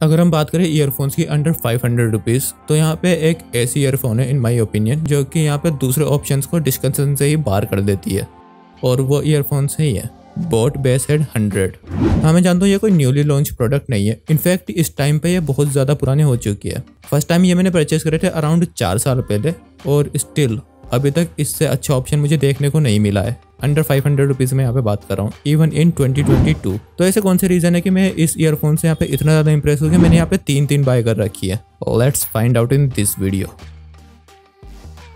अगर हम बात करें ईयरफोन्स की अंडर 500 रुपीज़, तो यहाँ पे एक ऐसी ईयरफोन है इन माय ओपिनियन जो कि यहाँ पे दूसरे ऑप्शंस को डिस्कशन से ही बाहर कर देती है, और वो ईयरफोन्स ही है बोट बेसहेड 100। हाँ, मैं जानता हूँ ये कोई न्यूली लॉन्च प्रोडक्ट नहीं है। इनफैक्ट इस टाइम पे ये बहुत ज़्यादा पुराने हो चुकी है। फर्स्ट टाइम ये मैंने परचेस करे थे अराउंड 4 साल पहले, और स्टिल अभी तक इससे अच्छा ऑप्शन मुझे देखने को नहीं मिला है। अंडर 500 रुपीज़ में यहाँ पे बात कर रहा हूँ, इवन इन 2022। तो ऐसे कौन से रीज़न है कि मैं इस ईयरफोन से यहाँ पे इतना ज़्यादा इंप्रेस हो गया मैंने यहाँ पे 3 बाय कर रखी है। Let's find out in this video.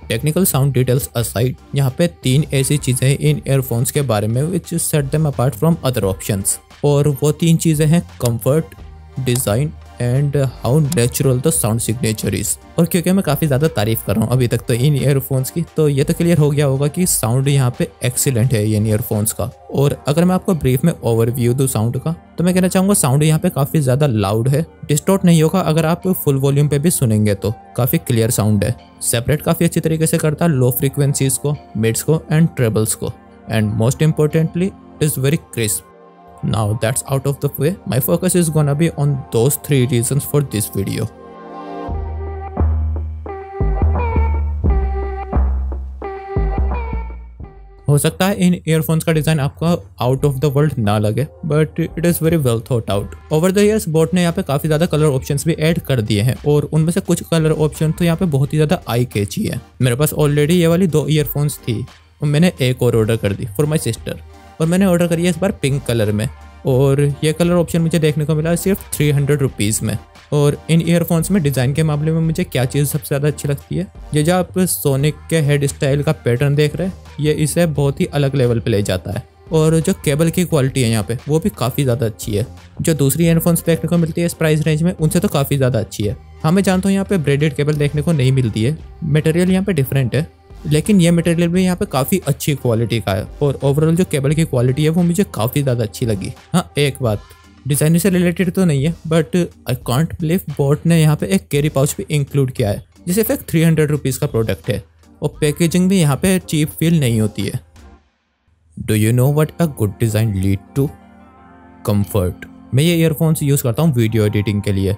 Technical sound details aside, यहाँ पे 3 ऐसी चीज़ें हैं इन ईयरफोन्स के बारे में which set them apart from other options, और वो 3 चीज़ें हैं comfort, design and how natural the sound signature is. और क्योंकि मैं काफ़ी ज़्यादा तारीफ कर रहा हूँ अभी तक तो इन ईयरफोन्स की, तो ये तो क्लियर हो गया होगा कि साउंड यहाँ पे एक्सीलेंट है इन ईयरफोन्स का। और अगर मैं आपको ब्रीफ में ओवरव्यू दूँ साउंड का, तो मैं कहना चाहूँगा साउंड यहाँ पे काफ़ी ज़्यादा लाउड है, डिस्टॉर्ट नहीं होगा अगर आप फुल वॉल्यूम पे भी सुनेंगे तो काफ़ी क्लियर साउंड है। सेपरेट काफ़ी अच्छी तरीके से करता है लो फ्रीक्वेंसीज को, मिड्स को एंड ट्रेबल्स को, and most importantly is very crisp. Now that's out of the way, my focus is gonna be on those 3 reasons for this video. हो सकता है इन ईयरफोन्स का डिज़ाइन आपको आउट ऑफ द वर्ल्ड ना लगे, but it is very well thought out. Over the years boat ने यहाँ पे काफ़ी ज़्यादा कलर ऑप्शंस भी ऐड कर दिए हैं, और उनमें से कुछ कलर ऑप्शन तो यहाँ पे बहुत ही ज़्यादा आई कैची है। मेरे पास ऑलरेडी ये वाली 2 ईयरफोन्स थी, और मैंने एक और ऑर्डर कर दी फॉर माई सिस्टर, और मैंने ऑर्डर करी है इस बार पिंक कलर में, और ये कलर ऑप्शन मुझे देखने को मिला सिर्फ 300 रुपीज़ में। और इन ईयरफोन्स में डिज़ाइन के मामले में मुझे क्या चीज़ सबसे ज़्यादा अच्छी लगती है, ये जो आप सोनिक के हेड स्टाइल का पैटर्न देख रहे हैं, ये इसे बहुत ही अलग लेवल पे ले जाता है। और जो केबल की क्वालिटी है यहाँ पे वो भी काफ़ी ज़्यादा अच्छी है, जो दूसरी ईयरफोन्स देखने को मिलती है इस प्राइस रेंज में उनसे तो काफ़ी ज़्यादा अच्छी है। हाँ, मैं जानता हूँ यहाँ पे ब्रेडेड केबल देखने को नहीं मिलती है, मटेरियल यहाँ पे डिफरेंट है, लेकिन ये मटेरियल भी यहाँ पे काफ़ी अच्छी क्वालिटी का है, और ओवरऑल जो केबल की क्वालिटी है वो मुझे काफ़ी ज़्यादा अच्छी लगी। हाँ, एक बात डिज़ाइन से रिलेटेड तो नहीं है, but I can't believe boat ने यहाँ पे एक कैरी पाउच भी इंक्लूड किया है, जिसे सिर्फ 300 रुपीज़ का प्रोडक्ट है, और पैकेजिंग भी यहाँ पे चीप फील नहीं होती है। Do you know what a good design lead to? Comfort. मैं ये ईयरफोन्स यूज़ करता हूँ वीडियो एडिटिंग के लिए,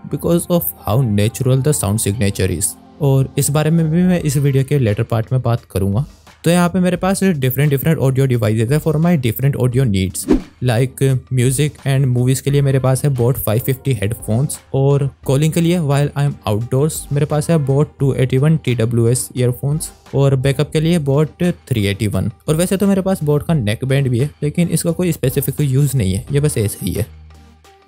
because of how natural the sound signature is, और इस बारे में भी मैं इस वीडियो के लेटर पार्ट में बात करूंगा। तो यहाँ पे मेरे पास डिफरेंट ऑडियो डिवाइसेज है for my different audio needs, like music and movies के लिए मेरे पास है बोट 550 हेडफोन्स, और कॉलिंग के लिए वाइल आई एम आउटडोर्स मेरे पास है बोट 281 TWS ईयरफोन्स, और बैकअप के लिए बोट 381। और वैसे तो मेरे पास बोट का नेक बैंड भी है, लेकिन इसका कोई स्पेसिफिक यूज़ नहीं है, ये बस ऐसे ही है।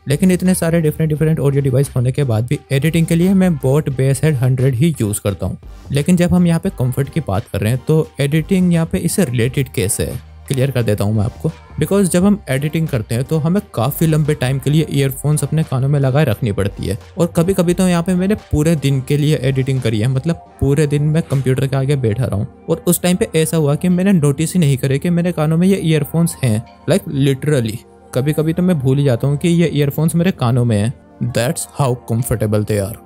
लेकिन इतने सारे डिफरेंट ऑडियो डिवाइस होने के बाद भी एडिटिंग के लिए मैं बोट बेसहेड 100 ही यूज़ करता हूँ। लेकिन जब हम यहाँ पे कंफर्ट की बात कर रहे हैं, तो एडिटिंग यहाँ पे इससे रिलेटेड कैसे है क्लियर कर देता हूँ मैं आपको। बिकॉज जब हम एडिटिंग करते हैं तो हमें काफ़ी लंबे टाइम के लिए ईयरफोन्स अपने कानों में लगाए रखनी पड़ती है, और कभी कभी तो यहाँ पे मैंने पूरे दिन के लिए एडिटिंग करी है, मतलब पूरे दिन मैं कंप्यूटर के आगे बैठा रहा हूँ, और उस टाइम पे ऐसा हुआ कि मैंने नोटिस ही नहीं करे कि मेरे कानों में ये ईयरफोन्स हैं, लाइक लिटरली। कभी कभी तो मैं भूल ही जाता हूँ कि ये ईयरफोन्स मेरे कानों में हैं। That's how comfortable they are.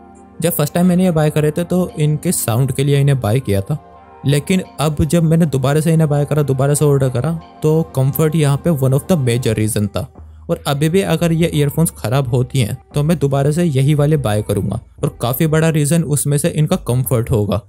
जब फर्स्ट टाइम मैंने ये बाय करे थे तो इनके साउंड के लिए इन्हें बाय किया था, लेकिन अब जब मैंने दोबारा से इन्हें बाय करा, दोबारा से ऑर्डर करा, तो कंफर्ट यहाँ पे one of the major reason था। और अभी भी अगर ये ईयरफोन्स ख़राब होती हैं तो मैं दोबारा से यही वाले बाय करूँगा, और काफ़ी बड़ा रीज़न उसमें से इनका कंफर्ट होगा।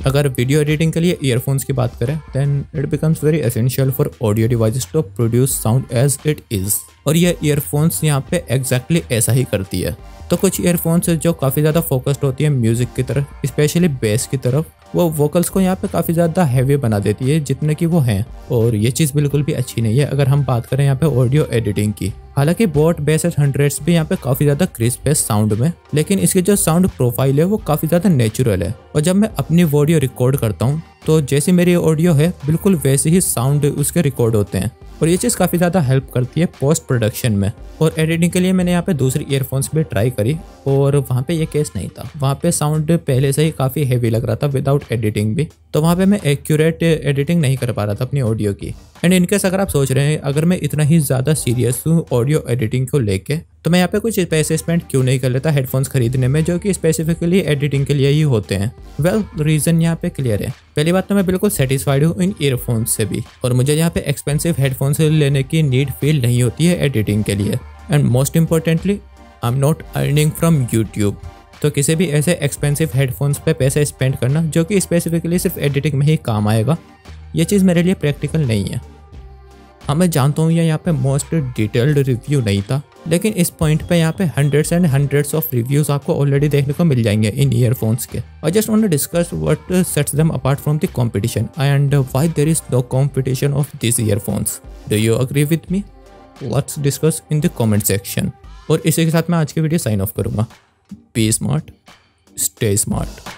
अगर वीडियो एडिटिंग के लिए ईयरफोन्स की बात करें, then it becomes very essential for audio devices to produce sound as it is, और ये ईयरफोन्स यहाँ पे एग्जैक्टली ऐसा ही करती है। तो कुछ ईयरफोन्स जो काफ़ी ज़्यादा फोकस्ड होती है म्यूज़िक की तरफ, स्पेशली बेस की तरफ, वो वोकल्स को यहाँ पे काफ़ी ज़्यादा हैवी बना देती है जितने कि वो हैं, और ये चीज़ बिल्कुल भी अच्छी नहीं है अगर हम बात करें यहाँ पे ऑडियो एडिटिंग की। हालांकि बोट बेसहेड 100 भी यहाँ पे काफ़ी ज़्यादा क्रिस्प है साउंड में, लेकिन इसकी जो साउंड प्रोफाइल है वो काफ़ी ज़्यादा नेचुरल है, और जब मैं अपनी ऑडियो रिकॉर्ड करता हूँ तो जैसी मेरी ऑडियो है बिल्कुल वैसे ही साउंड उसके रिकॉर्ड होते हैं, और ये चीज़ काफ़ी ज़्यादा हेल्प करती है पोस्ट प्रोडक्शन में। और एडिटिंग के लिए मैंने यहाँ पे दूसरी ईयरफोन्स भी ट्राई करी, और वहाँ पे ये केस नहीं था, वहाँ पे साउंड पहले से ही काफ़ी हेवी लग रहा था विदाउट एडिटिंग भी, तो वहाँ पे मैं एक्यूरेट एडिटिंग नहीं कर पा रहा था अपनी ऑडियो की। एंड इनकेस अगर आप सोच रहे हैं अगर मैं इतना ही ज़्यादा सीरियस हूँ ऑडियो एडिटिंग को लेके, तो मैं यहाँ पे कुछ पैसे स्पेंड क्यों नहीं कर लेता हेडफोन्स खरीदने में जो कि स्पेसिफिकली एडिटिंग के लिए ही होते हैं। वेल रीज़न यहाँ पे क्लियर है। पहली बात तो मैं बिल्कुल सेटिस्फाइड हूँ इन ईयरफोन्स से भी, और मुझे यहाँ पे एक्सपेंसिव हेडफोन्स लेने की नीड फील नहीं होती है एडिटिंग के लिए। And most importantly I am not earning from YouTube. तो किसी भी ऐसे एक्सपेंसिव हेडफोन्स पे पैसे स्पेंड करना जो कि स्पेसिफिकली सिर्फ एडिटिंग में ही काम आएगा, ये चीज़ मेरे लिए प्रैक्टिकल नहीं है। हाँ मैं जानता हूँ ये यहाँ पे मोस्ट डिटेल्ड रिव्यू नहीं था, लेकिन इस पॉइंट पे यहाँ पे hundreds and hundreds of reviews आपको ऑलरेडी देखने को मिल जाएंगे इन ईयरफोन्स के। I just want to discuss what sets them apart from the competition and why there is no competition of this earphones. Do you agree with me? Let's discuss in the comment section. और इसी के साथ मैं आज की video sign off करूँगा। Be smart, stay smart.